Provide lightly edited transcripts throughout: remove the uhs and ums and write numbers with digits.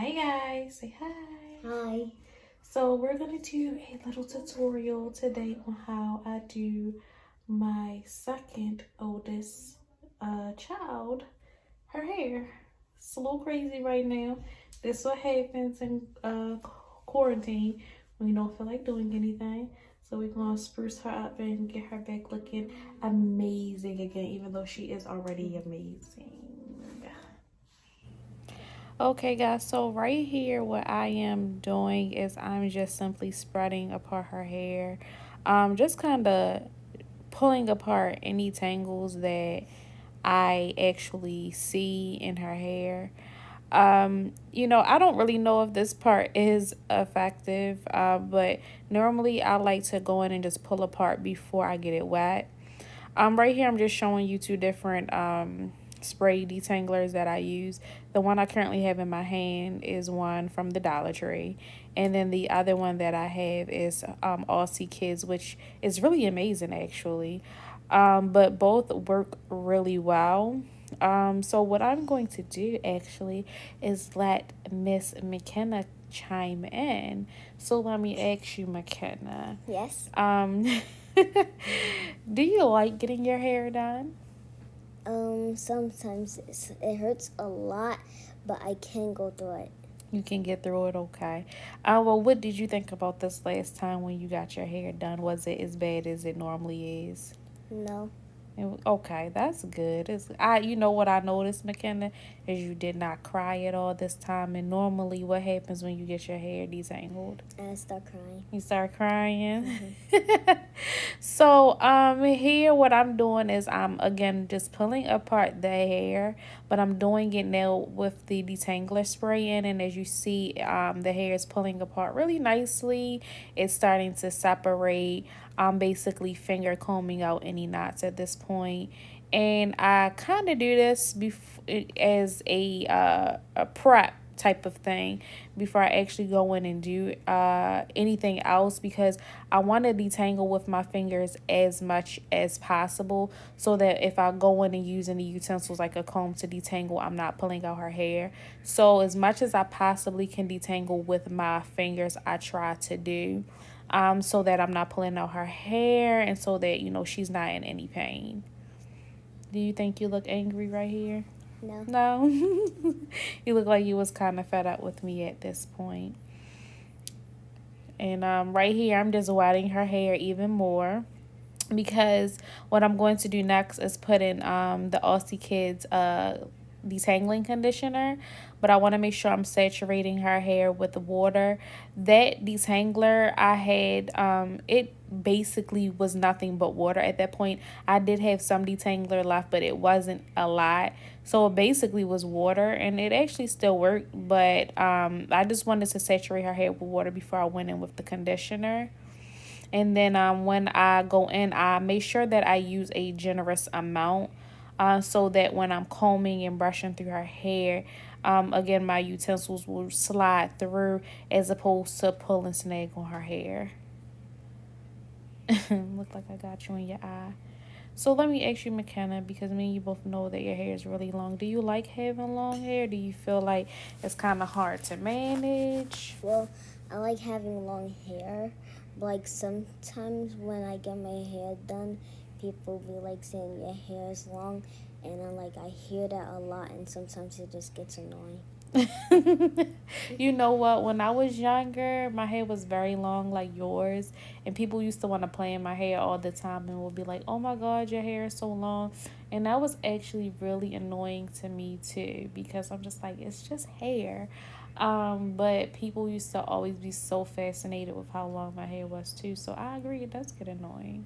Hi guys, say hi. Hi. So we're gonna do a little tutorial today on how I do my second oldest child, her hair. It's a little crazy right now. This what happens in quarantine when you don't feel like doing anything. So we're gonna spruce her up and get her back looking amazing again, even though she is already amazing. Okay, guys, so right here, what I am doing is I'm just simply spreading apart her hair, just kind of pulling apart any tangles that I actually see in her hair. I don't really know if this part is effective, but normally I like to go in and just pull apart before I get it wet. Right here, I'm just showing you two different spray detanglers that I use. The one I currently have in my hand is one from the Dollar Tree, and then the other one that I have is Aussie Kids, which is really amazing actually. But both work really well. So what I'm going to do actually is let Miss McKenna chime in. So let me ask you, McKenna. Yes. Do you like getting your hair done? Sometimes it hurts a lot, but I can go through it. You can get through it, okay. Well, what did you think about this last time when you got your hair done? Was it as bad as it normally is? No. Okay, that's good. You know what I noticed, McKenna, is you did not cry at all this time. And normally, what happens when you get your hair detangled? I start crying. You start crying. Mm-hmm. So, here what I'm doing is I'm again just pulling apart the hair, but I'm doing it now with the detangler spray in, and as you see, the hair is pulling apart really nicely. It's starting to separate. I'm basically finger combing out any knots at this point, and I kind of do this as a prep type of thing before I actually go in and do anything else, because I want to detangle with my fingers as much as possible so that if I go in and use any utensils like a comb to detangle, I'm not pulling out her hair. So as much as I possibly can detangle with my fingers, I try to do, so that I'm not pulling out her hair and so that, she's not in any pain. Do you think you look angry right here? No. No. You look like you was kind of fed up with me at this point. And right here, I'm just wetting her hair even more, because what I'm going to do next is put in the Aussie Kids detangling conditioner, but I want to make sure I'm saturating her hair with the water. That detangler I had, it basically was nothing but water at that point. I did have some detangler left, but it wasn't a lot. So it basically was water, and it actually still worked, but I just wanted to saturate her hair with water before I went in with the conditioner. And then when I go in, I make sure that I use a generous amount, so that when I'm combing and brushing through her hair, again, my utensils will slide through as opposed to pull and snag on her hair. Look like I got you in your eye. So let me ask you, McKenna, because me and you both know that your hair is really long. Do you like having long hair? Do you feel like it's kind of hard to manage? Well, I like having long hair. Like sometimes when I get my hair done, people be like saying your hair is long, and I hear that a lot, and sometimes it just gets annoying. You know what? When I was younger, my hair was very long, like yours, and people used to want to play in my hair all the time and would be like, "Oh my God, your hair is so long," and that was actually really annoying to me too, because I'm just like, it's just hair. But people used to always be so fascinated with how long my hair was too. So I agree, it does get annoying.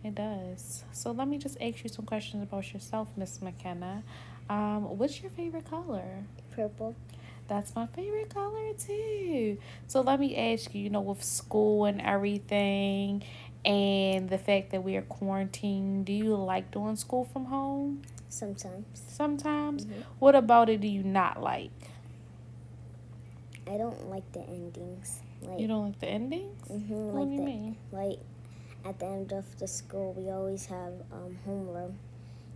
It does. So let me just ask you some questions about yourself, Miss McKenna. What's your favorite color? Purple. That's my favorite color too. So let me ask you, with school and everything and the fact that we are quarantined, do you like doing school from home? Sometimes. Sometimes. Mm-hmm. What about it do you not like? I don't like the endings. You don't like the endings? What do you mean? Like at the end of the school, we always have homeroom,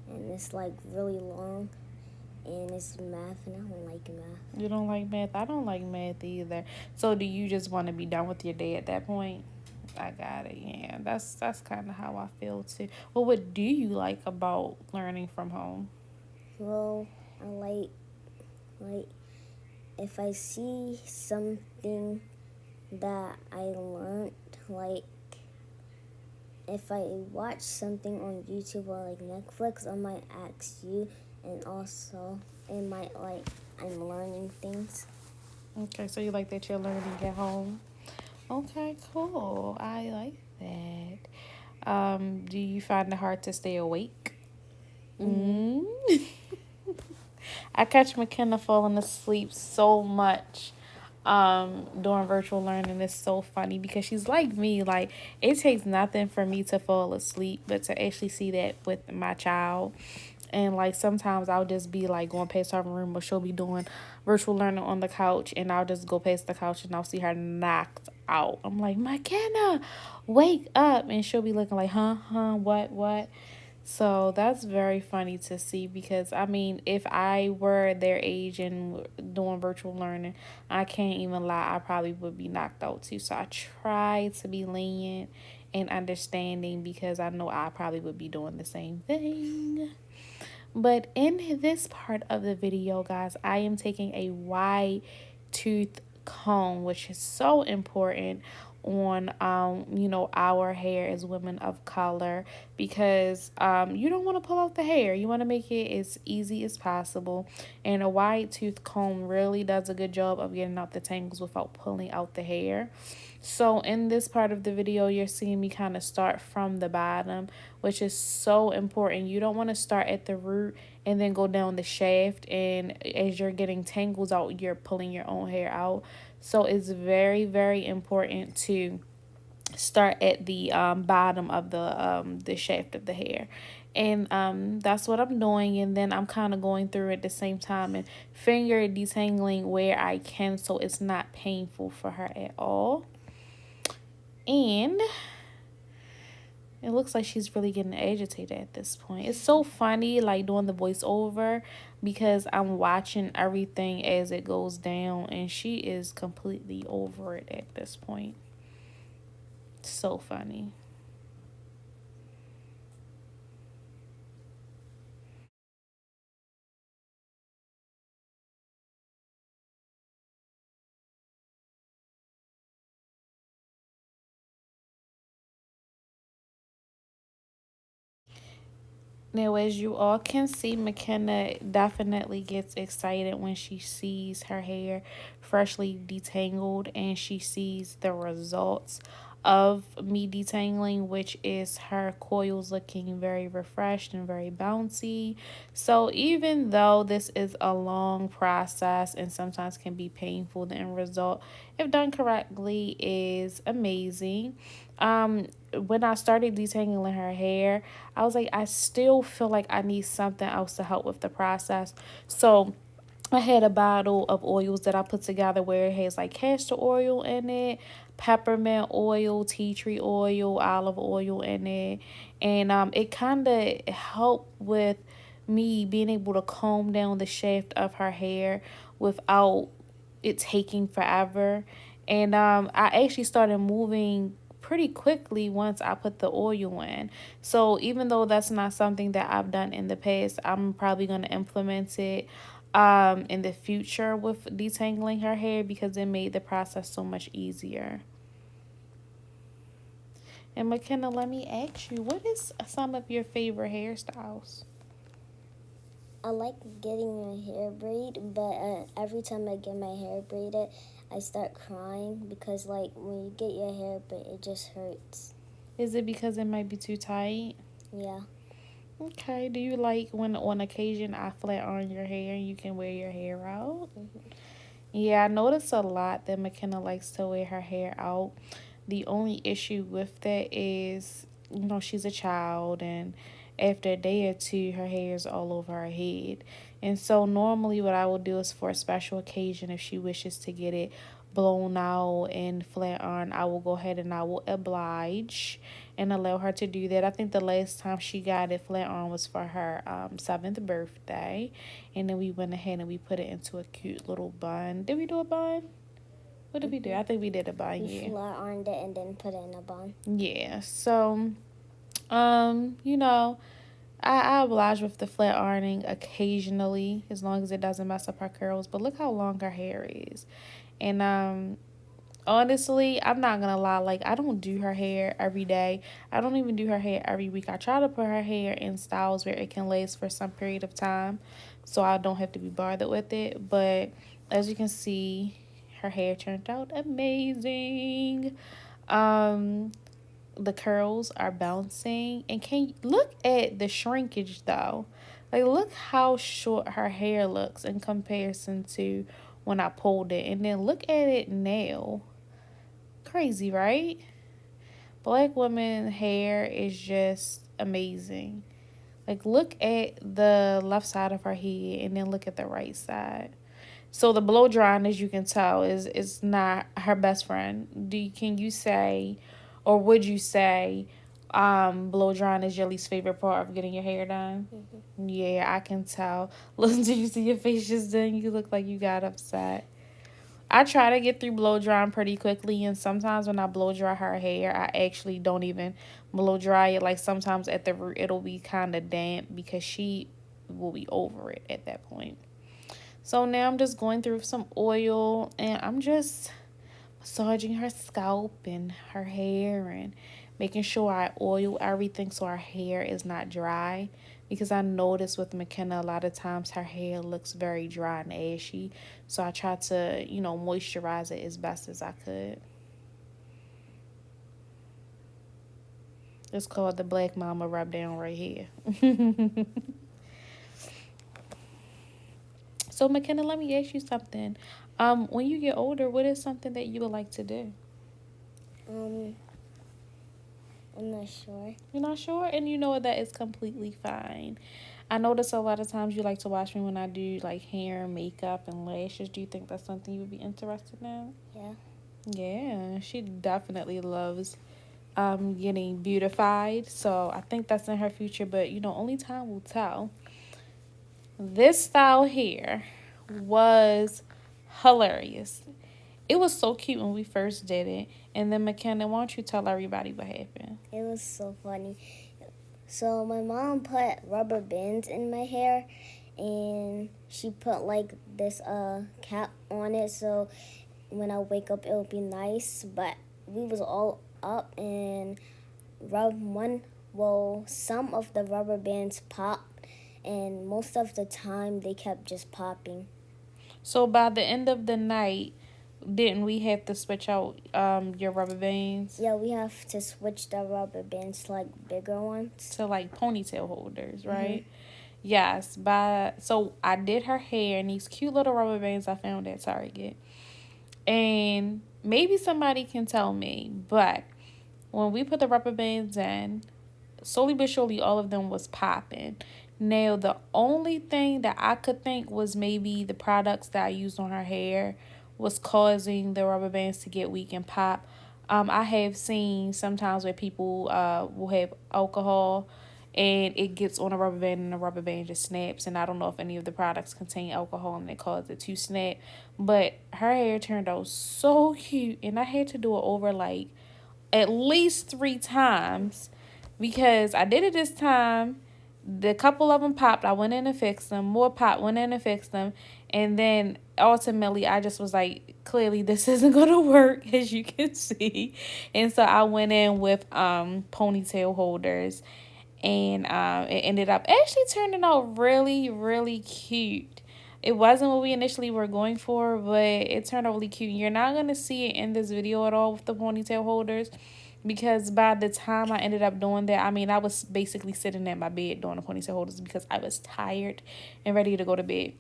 and it's like really long, and it's math, and I don't like math. You don't like math? I don't like math either. So do you just want to be done with your day at that point? I got it. Yeah, that's kind of how I feel too. Well, what do you like about learning from home? Well, I like if I see something that I learned, like if I watch something on YouTube or like Netflix, I might ask you, and also it might like I'm learning things. Okay, so you like that you're learning at home. Okay, cool. I like that. Do you find it hard to stay awake? Mhm. Mm. I catch McKenna falling asleep so much during virtual learning. It's so funny because she's like me. Like, it takes nothing for me to fall asleep, but to actually see that with my child. And like sometimes I'll just be like going past her room, or she'll be doing virtual learning on the couch, and I'll just go past the couch and I'll see her knocked out. I'm like, McKenna, wake up. And she'll be looking like, huh, what? So that's very funny to see because I mean, if I were their age and doing virtual learning, I can't even lie, I probably would be knocked out too. So I try to be lenient and understanding because I know I probably would be doing the same thing. But in this part of the video, guys, I am taking a wide tooth comb, which is so important on our hair as women of color, because you don't want to pull out the hair. You want to make it as easy as possible, and a wide tooth comb really does a good job of getting out the tangles without pulling out the hair. So in this part of the video, you're seeing me kind of start from the bottom, which is so important. You don't want to start at the root and then go down the shaft, and as you're getting tangles out, you're pulling your own hair out. So it's very, very important to start at the bottom of the shaft of the hair. And that's what I'm doing, and then I'm kind of going through at the same time and finger detangling where I can so it's not painful for her at all. And it looks like she's really getting agitated at this point. It's so funny, like doing the voiceover, because I'm watching everything as it goes down, and she is completely over it at this point. So funny. Now, as you all can see, McKenna definitely gets excited when she sees her hair freshly detangled and she sees the results of me detangling, which is her coils looking very refreshed and very bouncy. So, even though this is a long process and sometimes can be painful, the end result, if done correctly, is amazing. When I started detangling her hair, I was like, I still feel like I need something else to help with the process. So I had a bottle of oils that I put together where it has like castor oil in it, peppermint oil, tea tree oil, olive oil in it. And it kind of helped with me being able to comb down the shaft of her hair without it taking forever. And I actually started moving pretty quickly once I put the oil in. So even though that's not something that I've done in the past, I'm probably going to implement it in the future with detangling her hair because it made the process so much easier. And McKenna, let me ask you, what is some of your favorite hairstyles? I like getting my hair braided, but every time I get my hair braided, I start crying because like when you get your hair braided, it just hurts. Is it because it might be too tight? Yeah. Okay. Do you like when on occasion I flat iron your hair and you can wear your hair out? Hmm. Yeah, I notice a lot that McKenna likes to wear her hair out. The only issue with that is, she's a child, and after a day or two, her hair is all over her head. And so, normally, what I will do is for a special occasion, if she wishes to get it blown out and flat iron, I will go ahead and I will oblige and allow her to do that. I think the last time she got it flat iron was for her 7th birthday. And then we went ahead and we put it into a cute little bun. Did we do a bun? What did we do? I think we did a bun, We yeah. flat ironed it and then put it in a bun. Yeah. So, you know, I oblige with the flat ironing occasionally, as long as it doesn't mess up her curls. But look how long her hair is. And honestly, I'm not gonna lie, like I don't do her hair every day. I don't even do her hair every week. I try to put her hair in styles where it can last for some period of time so I don't have to be bothered with it. But as you can see, her hair turned out amazing. Um the curls are bouncing, and can you look at the shrinkage though? Like look how short her hair looks in comparison to when I pulled it, and then look at it now. Crazy, right? Black women hair is just amazing. Like look at the left side of her head and then look at the right side. So the blow drying, as you can tell, is not her best friend. Can you say, or would you say, blow drying is your least favorite part of getting your hair done? Yeah, I can tell. Look, did you see your face just then? You look like you got upset. I try to get through blow drying pretty quickly, and sometimes when I blow dry her hair, I actually don't even blow dry it. Like sometimes at the root, it'll be kind of damp because she will be over it at that point. So now I'm just going through some oil and I'm just massaging her scalp and her hair and making sure I oil everything so her hair is not dry. Because I noticed with McKenna, a lot of times her hair looks very dry and ashy. So I try to, moisturize it as best as I could. It's called the Black Mama Rub Down right here. So McKenna, let me ask you something. When you get older, what is something that you would like to do? Um, I'm not sure. You're not sure, and you know that is completely fine. I notice a lot of times you like to watch me when I do like hair, makeup, and lashes. Do you think that's something you would be interested in? Yeah. Yeah, she definitely loves getting beautified. So I think that's in her future, but only time will tell. This style here was hilarious. It was so cute when we first did it. And then McKenna, why don't you tell everybody what happened? It was so funny. So my mom put rubber bands in my hair, and she put like this cap on it so when I wake up it'll be nice. But we was all up and some of the rubber bands popped, and most of the time they kept just popping. So by the end of the night, didn't we have to switch out your rubber bands Yeah, we have to switch the rubber bands to like bigger ones. to like ponytail holders, right? Mm-hmm. Yes, so I did her hair in these cute little rubber bands I found at Target. And maybe somebody can tell me, but when we put the rubber bands in, slowly but surely all of them was popping. Now the only thing that I could think was maybe the products that I used on her hair was causing the rubber bands to get weak and pop. I have seen sometimes where people will have alcohol and it gets on a rubber band and the rubber band just snaps, and I don't know if any of the products contain alcohol and it causes it to snap. But her hair turned out so cute, and I had to do it over like at least 3 times because I did it this time. The couple of them popped. I went in and fixed them. More pop. Went in and fixed them. And then ultimately, I just was like, clearly this isn't gonna work, as you can see. And so I went in with ponytail holders, and it ended up actually turning out really, really cute. It wasn't what we initially were going for, but it turned out really cute. You're not going to see it in this video at all with the ponytail holders because by the time I ended up doing that, I mean, I was basically sitting at my bed doing the ponytail holders because I was tired and ready to go to bed.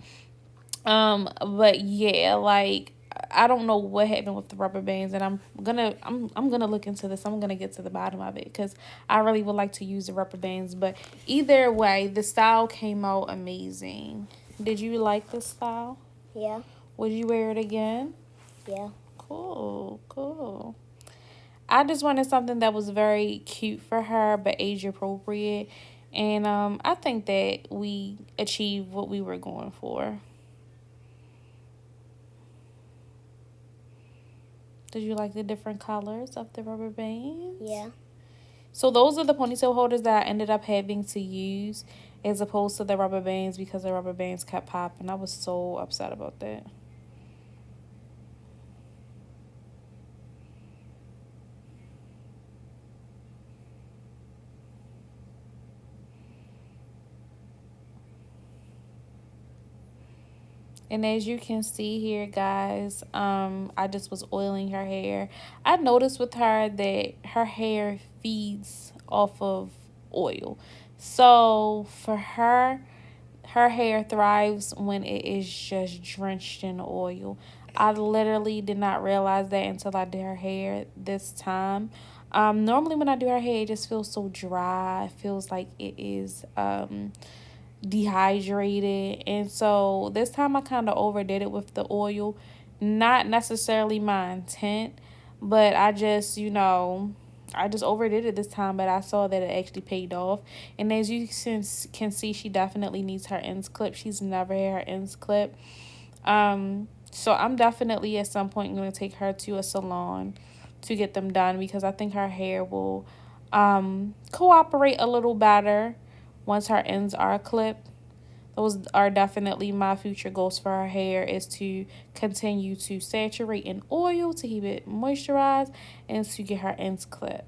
But yeah, like I don't know what happened with the rubber bands, and I'm gonna look into this. I'm gonna get to the bottom of it because I really would like to use the rubber bands. But either way, the style came out amazing. Did you like the style? Yeah. Would you wear it again? Yeah. Cool, cool. I just wanted something that was very cute for her, but age appropriate. And I think that we achieved what we were going for. Did you like the different colors of the rubber bands? Yeah. So those are the ponytail holders that I ended up having to use as opposed to the rubber bands because the rubber bands kept popping. I was so upset about that. And as you can see here, guys, I just was oiling her hair. I noticed with her that her hair feeds off of oil. So for her, her hair thrives when it is just drenched in oil. I literally did not realize that until I did her hair this time. Normally when I do her hair, it just feels so dry. It feels like it is dehydrated. And so this time I kind of overdid it with the oil. Not necessarily my intent, but I just overdid it this time, but I saw that it actually paid off. And as you can see, she definitely needs her ends clipped. She's never had her ends clipped. So I'm definitely at some point going to take her to a salon to get them done because I think her hair will cooperate a little better once her ends are clipped. Those are definitely my future goals for her hair is to continue to saturate in oil to keep it moisturized and to get her ends clipped.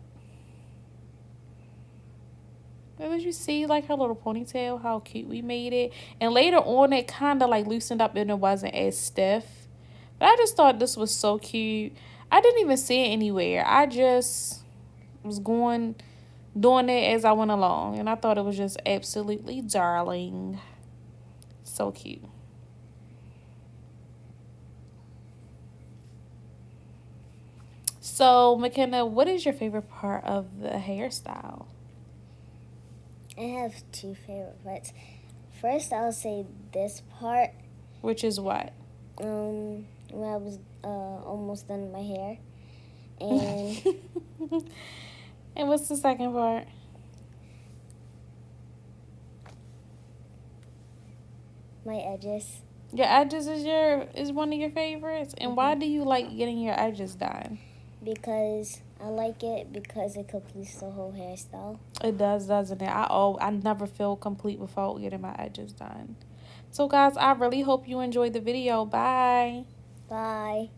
But did you see like her little ponytail, how cute we made it? And later on it kind of like loosened up and it wasn't as stiff. But I just thought this was so cute. I didn't even see it anywhere. I just was doing it as I went along. And I thought it was just absolutely darling. So cute. So, McKenna, what is your favorite part of the hairstyle? I have two favorite parts. First, I'll say this part. Which is what? When I was almost done my hair, and And what's the second part? my edges. Your edges is one of your favorites. And why Mhm. do you like getting your edges done? Because I like it because it completes the whole hairstyle. It does, doesn't it? I never feel complete without getting my edges done. So guys, I really hope you enjoyed the video. Bye. Bye.